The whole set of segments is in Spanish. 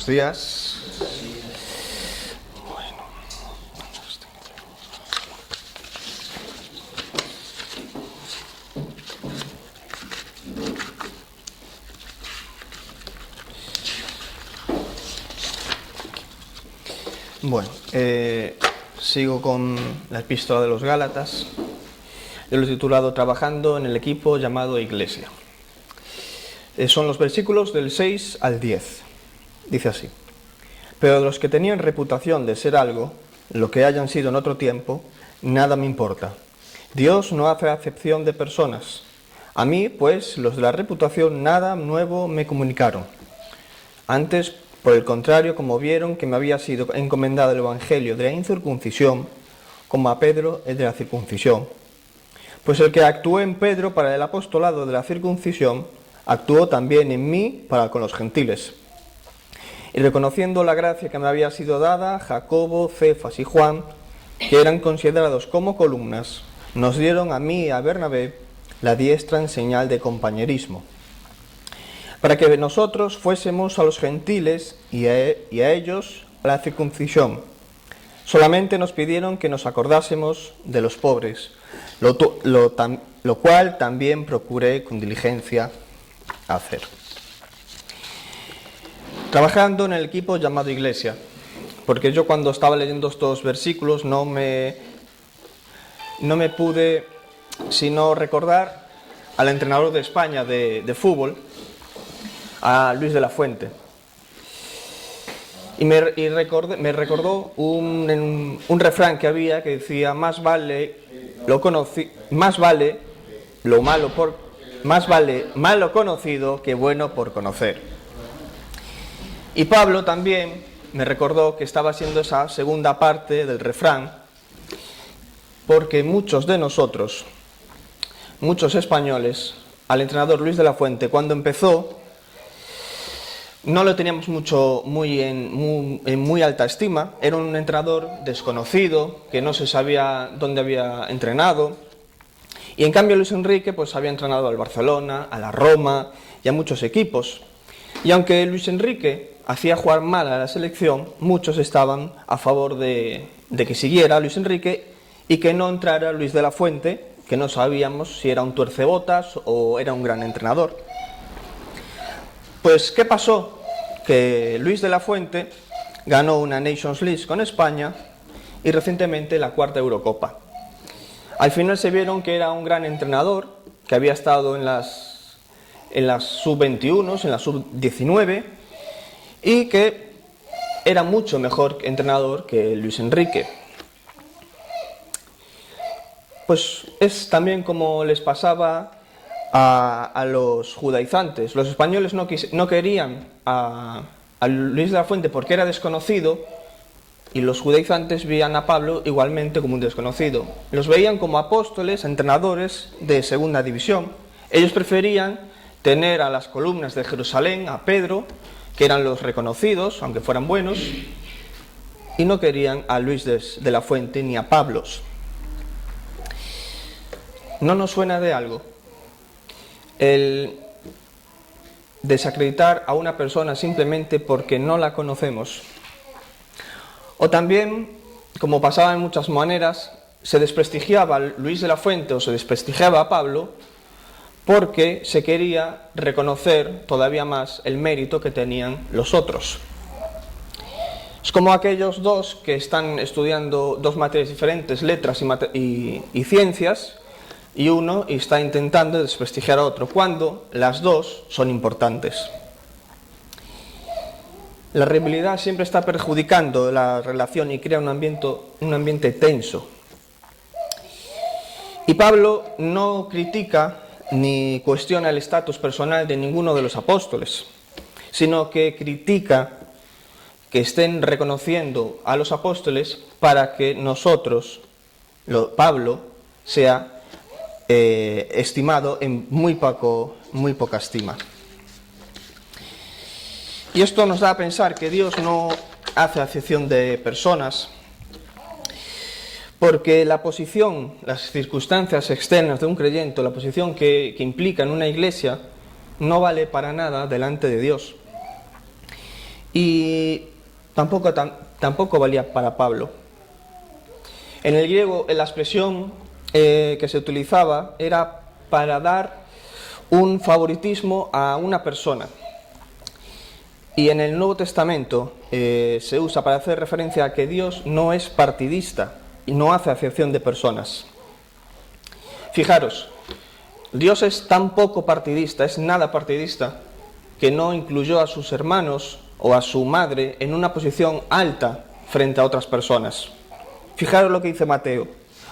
Buenos días. Bueno, sigo con la epístola de los Gálatas. Yo lo he titulado Trabajando en el equipo llamado Iglesia. Son los versículos del 6 al 10. Dice así: Pero de los que tenían reputación de ser algo, lo que hayan sido en otro tiempo, nada me importa. Dios no hace acepción de personas. A mí, pues, los de la reputación nada nuevo me comunicaron. Antes, por el contrario, como vieron que me había sido encomendado el evangelio de la incircuncisión, como a Pedro el de la circuncisión. Pues el que actuó en Pedro para el apostolado de la circuncisión, actuó también en mí para con los gentiles. Y reconociendo la gracia que me había sido dada, Jacobo, Cefas y Juan, que eran considerados como columnas, nos dieron a mí y a Bernabé la diestra en señal de compañerismo, para que nosotros fuésemos a los gentiles y a ellos a la circuncisión. Solamente nos pidieron que nos acordásemos de los pobres, lo cual también procuré con diligencia hacer. Trabajando en el equipo llamado Iglesia, porque yo cuando estaba leyendo estos versículos no me pude sino recordar al entrenador de España de fútbol, a Luis de la Fuente. Y me recordó un refrán que había que decía: más vale malo conocido que bueno por conocer. Y Pablo también me recordó que estaba haciendo esa segunda parte del refrán, porque muchos de nosotros, muchos españoles, al entrenador Luis de la Fuente, cuando empezó, no lo teníamos muy alta estima. Era un entrenador desconocido, que no se sabía dónde había entrenado. Y en cambio Luis Enrique pues había entrenado al Barcelona, a la Roma y a muchos equipos. Y aunque Luis Enrique hacía jugar mal a la selección, muchos estaban a favor de que siguiera Luis Enrique y que no entrara Luis de la Fuente, que no sabíamos si era un tuercebotas o era un gran entrenador. Pues, ¿qué pasó? Que Luis de la Fuente ganó una Nations League con España y recientemente la 4ª Eurocopa. Al final se vieron que era un gran entrenador, que había estado en las sub-21, en la sub-19, y que era mucho mejor entrenador que Luis Enrique. Pues es también como les pasaba a los judaizantes. Los españoles no querían a Luis de la Fuente porque era desconocido, y los judaizantes veían a Pablo igualmente como un desconocido. Los veían como apóstoles, entrenadores de segunda división. Ellos preferían tener a las columnas de Jerusalén, a Pedro, que eran los reconocidos, aunque fueran buenos, y no querían a Luis de la Fuente ni a Pablos. ¿No nos suena de algo el desacreditar a una persona simplemente porque no la conocemos? O también, como pasaba en muchas maneras, se desprestigiaba a Luis de la Fuente o se desprestigiaba a Pablo porque se quería reconocer todavía más el mérito que tenían los otros. Es como aquellos dos que están estudiando dos materias diferentes, letras y ciencias, y uno está intentando desprestigiar a otro, cuando las dos son importantes. La rivalidad siempre está perjudicando la relación y crea un ambiente tenso. Y Pablo no critica ni cuestiona el estatus personal de ninguno de los apóstoles, sino que critica que estén reconociendo a los apóstoles para que nosotros, Pablo, sea estimado en muy poca estima. Y esto nos da a pensar que Dios no hace acepción de personas, porque la posición, las circunstancias externas de un creyente, la posición que implica en una iglesia, no vale para nada delante de Dios. y tampoco valía para Pablo. En el griego, la expresión que se utilizaba era para dar un favoritismo a una persona. Y en el Nuevo Testamento se usa para hacer referencia a que Dios no es partidista y no hace acepción de personas. Fijaros, Dios es tan poco partidista, es nada partidista, que no incluyó a sus hermanos o a su madre en una posición alta frente a otras personas. Fijaros lo que dice Mateo: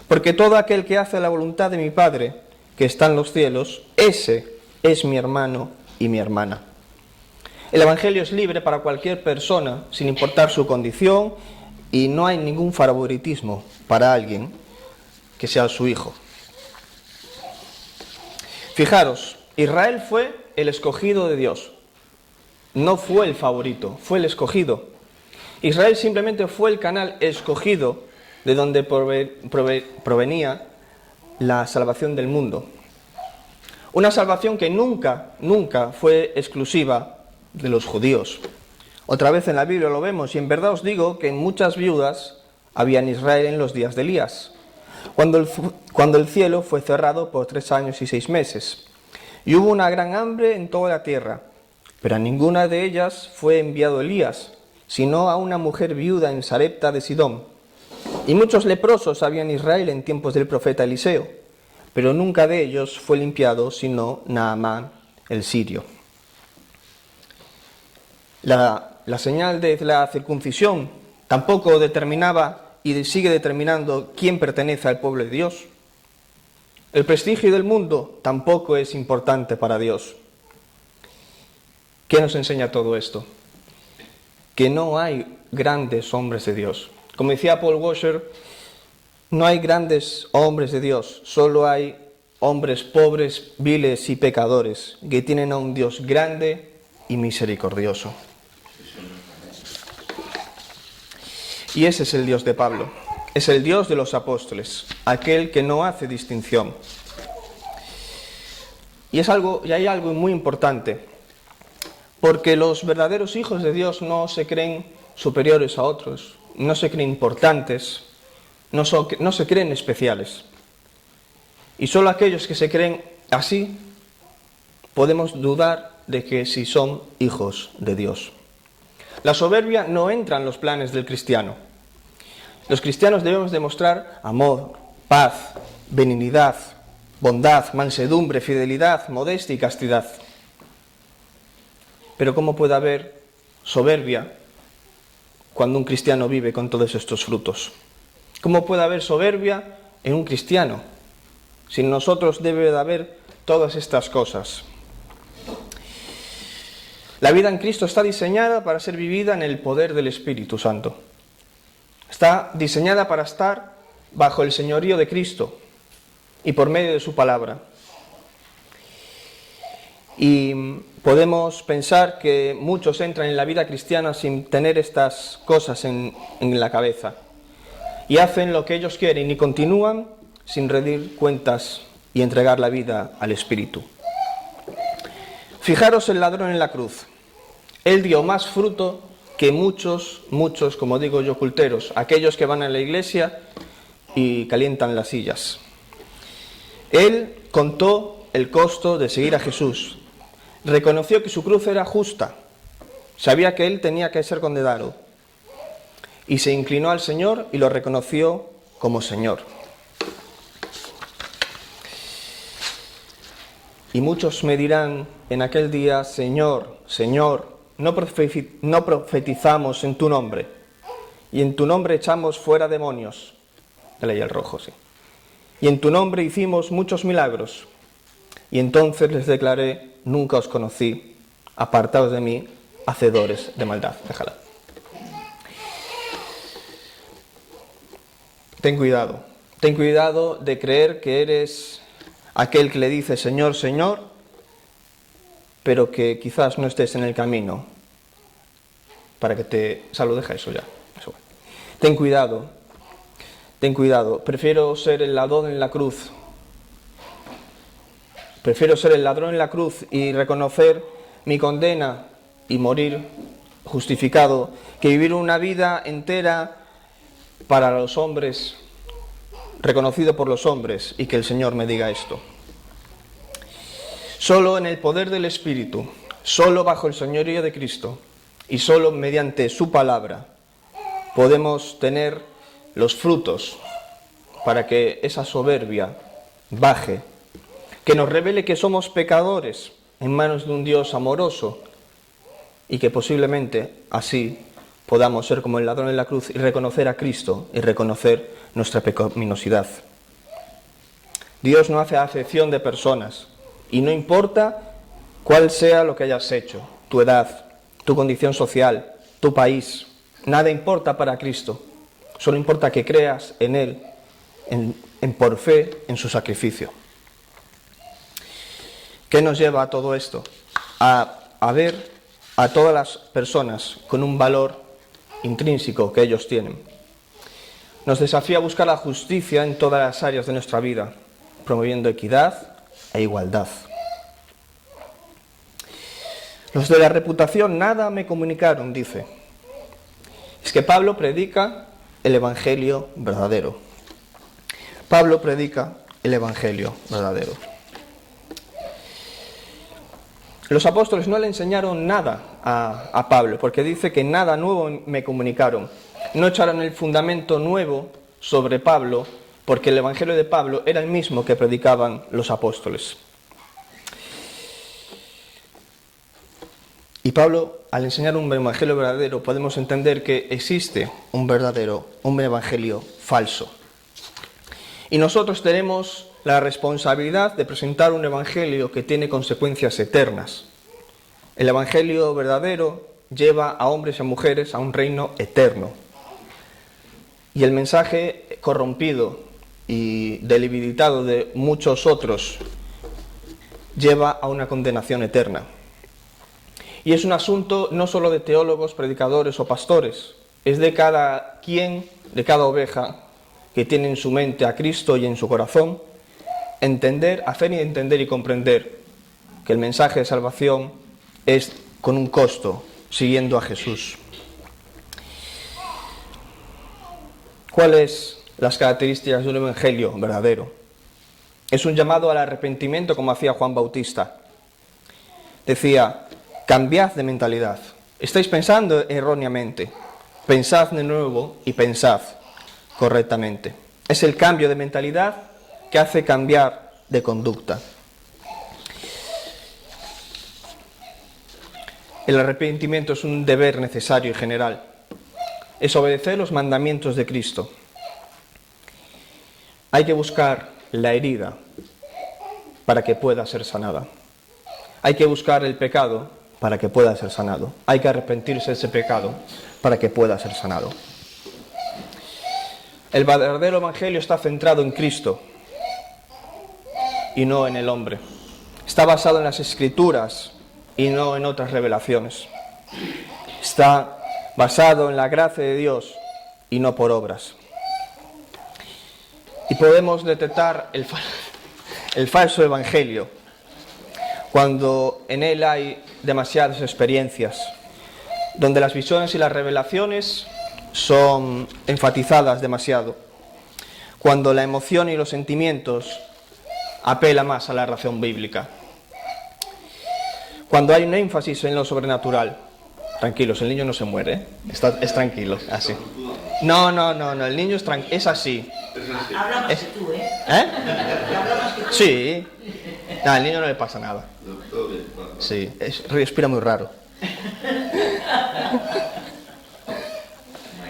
porque todo aquel que hace la voluntad de mi Padre, que está en los cielos, ese es mi hermano y mi hermana. El Evangelio es libre para cualquier persona, sin importar su condición, y no hay ningún favoritismo para alguien que sea su hijo. Fijaros, Israel fue el escogido de Dios. No fue el favorito, fue el escogido. Israel simplemente fue el canal escogido de donde provenía la salvación del mundo. Una salvación que nunca fue exclusiva de los judíos. Otra vez en la Biblia lo vemos, y en verdad os digo que muchas viudas había en Israel en los días de Elías, cuando el cielo fue cerrado por 3 años y 6 meses, y hubo una gran hambre en toda la tierra, pero a ninguna de ellas fue enviado Elías, sino a una mujer viuda en Sarepta de Sidón. Y muchos leprosos había en Israel en tiempos del profeta Eliseo, pero nunca de ellos fue limpiado, sino Naamán el sirio. La señal de la circuncisión tampoco determinaba y sigue determinando quién pertenece al pueblo de Dios. El prestigio del mundo tampoco es importante para Dios. ¿Qué nos enseña todo esto? Que no hay grandes hombres de Dios. Como decía Paul Washer, no hay grandes hombres de Dios, solo hay hombres pobres, viles y pecadores que tienen a un Dios grande y misericordioso. Y ese es el Dios de Pablo, es el Dios de los apóstoles, aquel que no hace distinción. Y hay algo muy importante, porque los verdaderos hijos de Dios no se creen superiores a otros, no se creen importantes, no se creen especiales. Y solo aquellos que se creen así podemos dudar de que si son hijos de Dios. La soberbia no entra en los planes del cristiano. Los cristianos debemos demostrar amor, paz, benignidad, bondad, mansedumbre, fidelidad, modestia y castidad. Pero ¿cómo puede haber soberbia cuando un cristiano vive con todos estos frutos? ¿Cómo puede haber soberbia en un cristiano? Si en nosotros debe de haber todas estas cosas. La vida en Cristo está diseñada para ser vivida en el poder del Espíritu Santo. Está diseñada para estar bajo el señorío de Cristo y por medio de su palabra. Y podemos pensar que muchos entran en la vida cristiana sin tener estas cosas en la cabeza. Y hacen lo que ellos quieren y continúan sin rendir cuentas y entregar la vida al Espíritu. Fijaros el ladrón en la cruz. Él dio más fruto que muchos, como digo yo, culteros, aquellos que van a la iglesia y calientan las sillas. Él contó el costo de seguir a Jesús. Reconoció que su cruz era justa. Sabía que él tenía que ser condenado. Y se inclinó al Señor y lo reconoció como Señor. Y muchos me dirán en aquel día: Señor, Señor, no profetizamos en tu nombre, y en tu nombre echamos fuera demonios. Leí el rojo, sí. Y en tu nombre hicimos muchos milagros. Y entonces les declaré: nunca os conocí, apartaos de mí, hacedores de maldad. Déjala. Ten cuidado de creer que eres aquel que le dice Señor, Señor, pero que quizás no estés en el camino para que te... Salud, deja eso ya. Eso. Ten cuidado. Prefiero ser el ladrón en la cruz. Prefiero ser el ladrón en la cruz y reconocer mi condena y morir justificado que vivir una vida entera para los hombres, reconocido por los hombres, y que el Señor me diga esto. Solo en el poder del Espíritu, solo bajo el señorío de Cristo y solo mediante su palabra podemos tener los frutos para que esa soberbia baje, que nos revele que somos pecadores en manos de un Dios amoroso y que posiblemente así podamos ser como el ladrón en la cruz y reconocer a Cristo y reconocer nuestra pecaminosidad. Dios no hace acepción de personas y no importa cuál sea lo que hayas hecho, tu edad, tu condición social, tu país, nada importa para Cristo, solo importa que creas en Él, por fe en su sacrificio. ¿Qué nos lleva a todo esto? A ver a todas las personas con un valor intrínseco que ellos tienen. Nos desafía a buscar la justicia en todas las áreas de nuestra vida, promoviendo equidad e igualdad. Los de la reputación nada me comunicaron, dice. Es que Pablo predica el Evangelio verdadero. Pablo predica el Evangelio verdadero. Los apóstoles no le enseñaron nada a Pablo, porque dice que nada nuevo me comunicaron. No echaron el fundamento nuevo sobre Pablo, porque el Evangelio de Pablo era el mismo que predicaban los apóstoles. Y Pablo, al enseñar un Evangelio verdadero, podemos entender que existe un Evangelio falso. Y nosotros tenemos la responsabilidad de presentar un Evangelio que tiene consecuencias eternas. El Evangelio verdadero lleva a hombres y a mujeres a un reino eterno. Y el mensaje corrompido y debilitado de muchos otros lleva a una condenación eterna. Y es un asunto no solo de teólogos, predicadores o pastores, es de cada quien, de cada oveja que tiene en su mente a Cristo y en su corazón, hacer entender y comprender que el mensaje de salvación es con un costo, siguiendo a Jesús. ¿Cuáles las características de un evangelio verdadero? Es un llamado al arrepentimiento, como hacía Juan Bautista. Decía: cambiad de mentalidad. Estáis pensando erróneamente. Pensad de nuevo y pensad correctamente. Es el cambio de mentalidad que hace cambiar de conducta. El arrepentimiento es un deber necesario y general. Es obedecer los mandamientos de Cristo. Hay que buscar la herida para que pueda ser sanada. Hay que buscar el pecado para que pueda ser sanado. Hay que arrepentirse de ese pecado para que pueda ser sanado. El verdadero evangelio está centrado en Cristo y no en el hombre. Está basado en las Escrituras y no en otras revelaciones. Está basado en la gracia de Dios y no por obras. Y podemos detectar el falso evangelio cuando en él hay demasiadas experiencias, donde las visiones y las revelaciones son enfatizadas demasiado, cuando la emoción y los sentimientos apelan más a la razón bíblica, cuando hay un énfasis en lo sobrenatural. Tranquilos, el niño no se muere, ¿eh? Es tranquilo, así. No, el niño es así. Habla más que tú, ¿eh? Habla más que tú. Sí. No, al niño no le pasa nada. Sí, respira muy raro.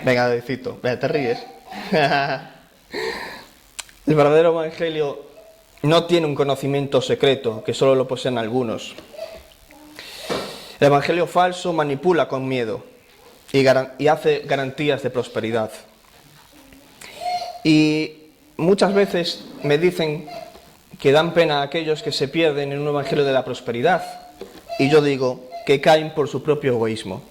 Venga, Davidcito, venga, te ríes. El verdadero evangelio no tiene un conocimiento secreto que solo lo poseen algunos. El evangelio falso manipula con miedo y hace garantías de prosperidad. Y muchas veces me dicen que dan pena a aquellos que se pierden en un evangelio de la prosperidad. Y yo digo que caen por su propio egoísmo.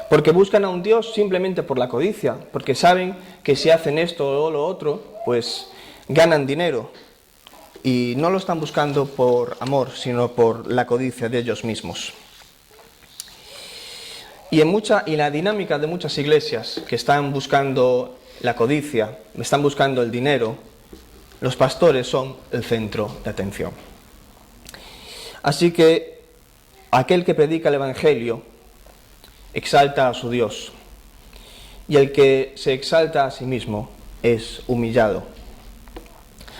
Porque buscan a un Dios simplemente por la codicia, porque saben que si hacen esto o lo otro, pues ganan dinero. Y no lo están buscando por amor, sino por la codicia de ellos mismos. Y la dinámica de muchas iglesias que están buscando la codicia, están buscando el dinero, los pastores son el centro de atención. Así que aquel que predica el Evangelio exalta a su Dios, y el que se exalta a sí mismo es humillado.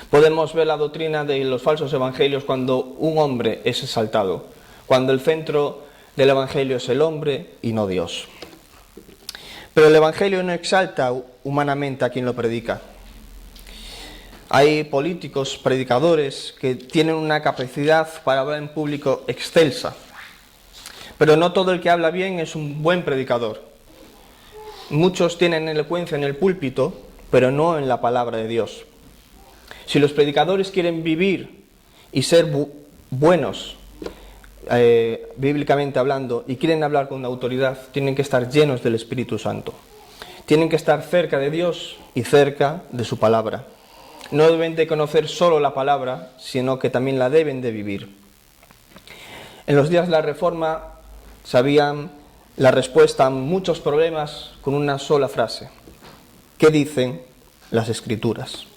Podemos ver la doctrina de los falsos evangelios cuando un hombre es exaltado, cuando el centro del Evangelio es el hombre y no Dios. Pero el Evangelio no exalta humanamente a quien lo predica. Hay políticos, predicadores, que tienen una capacidad para hablar en público excelsa, pero no todo el que habla bien es un buen predicador. Muchos tienen elocuencia en el púlpito, pero no en la palabra de Dios. Si los predicadores quieren vivir y ser buenos, bíblicamente hablando, y quieren hablar con autoridad, tienen que estar llenos del Espíritu Santo. Tienen que estar cerca de Dios y cerca de su palabra. No deben de conocer solo la palabra, sino que también la deben de vivir. En los días de la Reforma sabían la respuesta a muchos problemas con una sola frase. ¿Qué dicen las Escrituras?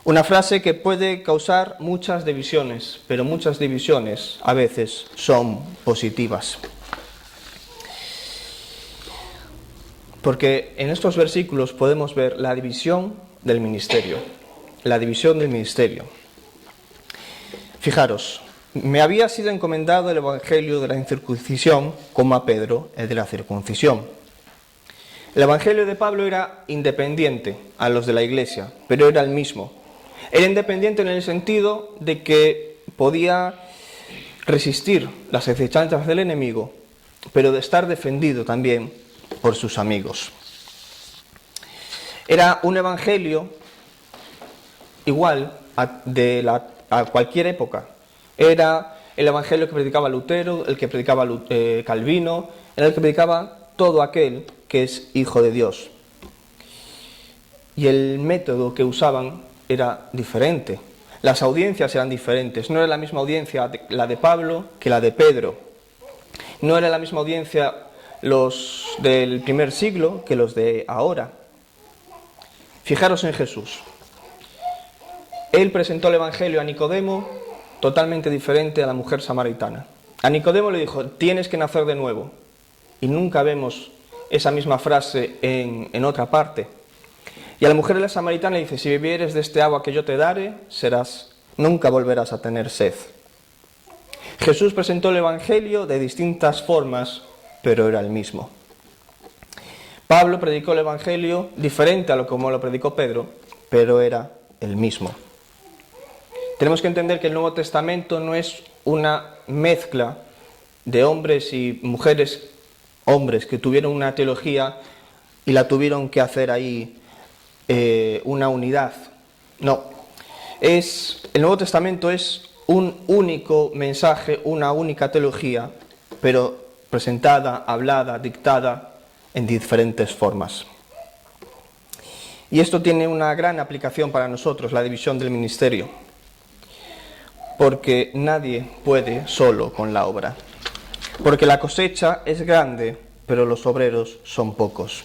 Una frase que puede causar muchas divisiones, pero muchas divisiones a veces son positivas. Porque en estos versículos podemos ver la división del ministerio. La división del ministerio. Fijaros, me había sido encomendado el evangelio de la incircuncisión como a Pedro el de la circuncisión. El evangelio de Pablo era independiente a los de la iglesia, pero era el mismo. Era independiente en el sentido de que podía resistir las acechanzas del enemigo, pero de estar defendido también por sus amigos. Era un evangelio igual a cualquier época. Era el evangelio que predicaba Lutero, el que predicaba Calvino, era el que predicaba todo aquel que es hijo de Dios. Y el método que usaban era diferente. Las audiencias eran diferentes. No era la misma audiencia la de Pablo que la de Pedro. No era la misma audiencia los del primer siglo que los de ahora. Fijaros en Jesús. Él presentó el evangelio a Nicodemo totalmente diferente a la mujer samaritana. A Nicodemo le dijo, tienes que nacer de nuevo. Y nunca vemos esa misma frase en otra parte. Y a la mujer de la samaritana le dice, si bebieres de este agua que yo te daré, nunca volverás a tener sed. Jesús presentó el evangelio de distintas formas, pero era el mismo. Pablo predicó el evangelio diferente a como lo predicó Pedro, pero era el mismo. Tenemos que entender que el Nuevo Testamento no es una mezcla de hombres y mujeres, hombres que tuvieron una teología y la tuvieron que hacer ahí una unidad. No, el Nuevo Testamento es un único mensaje, una única teología, pero presentada, hablada, dictada en diferentes formas. Y esto tiene una gran aplicación para nosotros, la división del ministerio, porque nadie puede solo con la obra, porque la cosecha es grande, pero los obreros son pocos.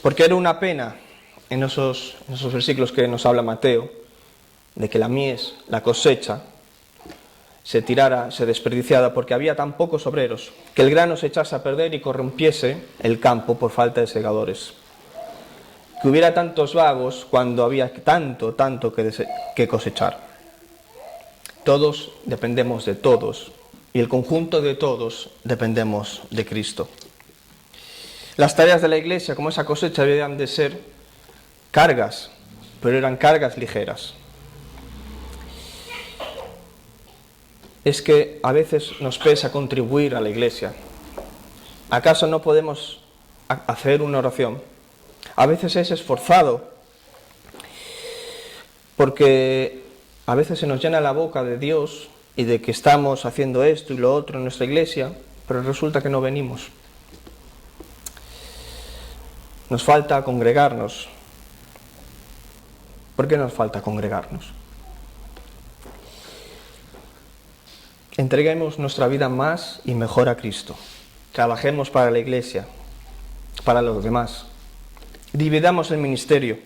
Porque era una pena en esos versículos que nos habla Mateo, de que la mies, la cosecha, se desperdiciara porque había tan pocos obreros, que el grano se echase a perder y corrompiese el campo por falta de segadores. Que hubiera tantos vagos cuando había tanto que cosechar. Todos dependemos de todos, y el conjunto de todos dependemos de Cristo. Las tareas de la iglesia, como esa cosecha, debían de ser cargas, pero eran cargas ligeras. Es que a veces nos pesa contribuir a la iglesia. ¿Acaso no podemos hacer una oración? A veces es esforzado, porque a veces se nos llena la boca de Dios y de que estamos haciendo esto y lo otro en nuestra iglesia, pero resulta que no venimos. Nos falta congregarnos. ¿Por qué nos falta congregarnos? Entreguemos nuestra vida más y mejor a Cristo. Trabajemos para la Iglesia, para los demás. Dividamos el ministerio.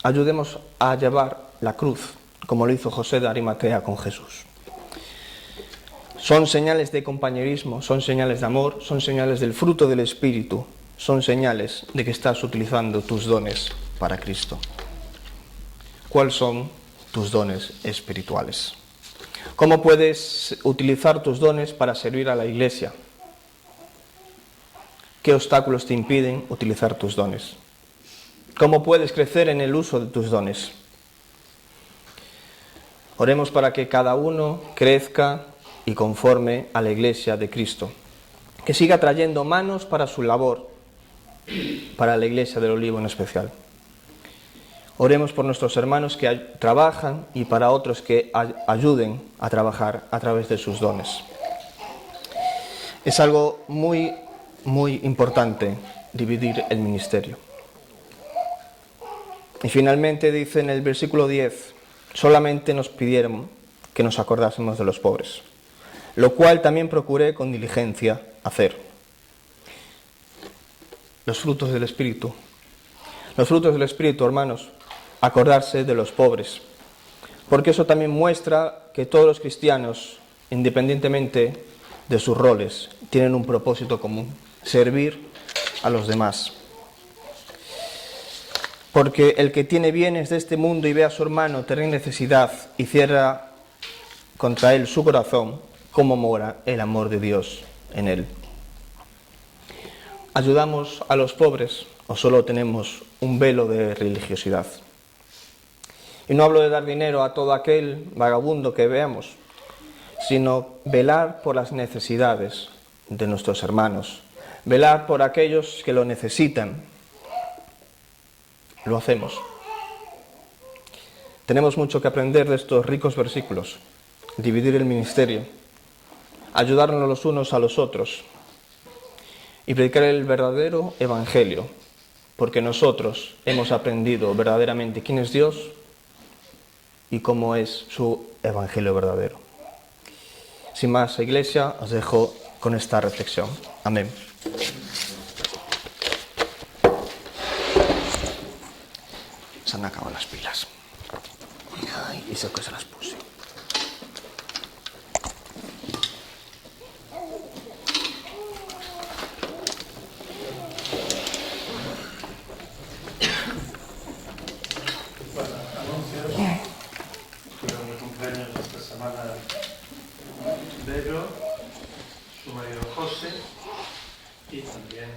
Ayudemos a llevar la cruz, como lo hizo José de Arimatea con Jesús. Son señales de compañerismo, son señales de amor, son señales del fruto del Espíritu, son señales de que estás utilizando tus dones para Cristo. ¿Cuáles son tus dones espirituales? ¿Cómo puedes utilizar tus dones para servir a la Iglesia? ¿Qué obstáculos te impiden utilizar tus dones? ¿Cómo puedes crecer en el uso de tus dones? Oremos para que cada uno crezca y conforme a la Iglesia de Cristo, que siga trayendo manos para su labor, para la Iglesia del Olivo en especial. Oremos por nuestros hermanos que trabajan y para otros que ayuden a trabajar a través de sus dones. Es algo muy importante dividir el ministerio. Y finalmente dice en el versículo 10, solamente nos pidieron que nos acordásemos de los pobres, lo cual también procuré con diligencia hacer. Los frutos del Espíritu. Los frutos del Espíritu, hermanos, acordarse de los pobres, porque eso también muestra que todos los cristianos, independientemente de sus roles, tienen un propósito común: servir a los demás. Porque el que tiene bienes de este mundo y ve a su hermano tener necesidad y cierra contra él su corazón, ¿cómo mora el amor de Dios en él? ¿Ayudamos a los pobres o solo tenemos un velo de religiosidad? Y no hablo de dar dinero a todo aquel vagabundo que veamos, sino velar por las necesidades de nuestros hermanos, velar por aquellos que lo necesitan. Lo hacemos. Tenemos mucho que aprender de estos ricos versículos, dividir el ministerio, ayudarnos los unos a los otros y predicar el verdadero evangelio, porque nosotros hemos aprendido verdaderamente quién es Dios y cómo es su evangelio verdadero. Sin más, Iglesia, os dejo con esta reflexión. Amén. Se han acabado las pilas. Ay, y sé que se las puse. Fueron de cumpleaños esta semana Bello, su marido José y también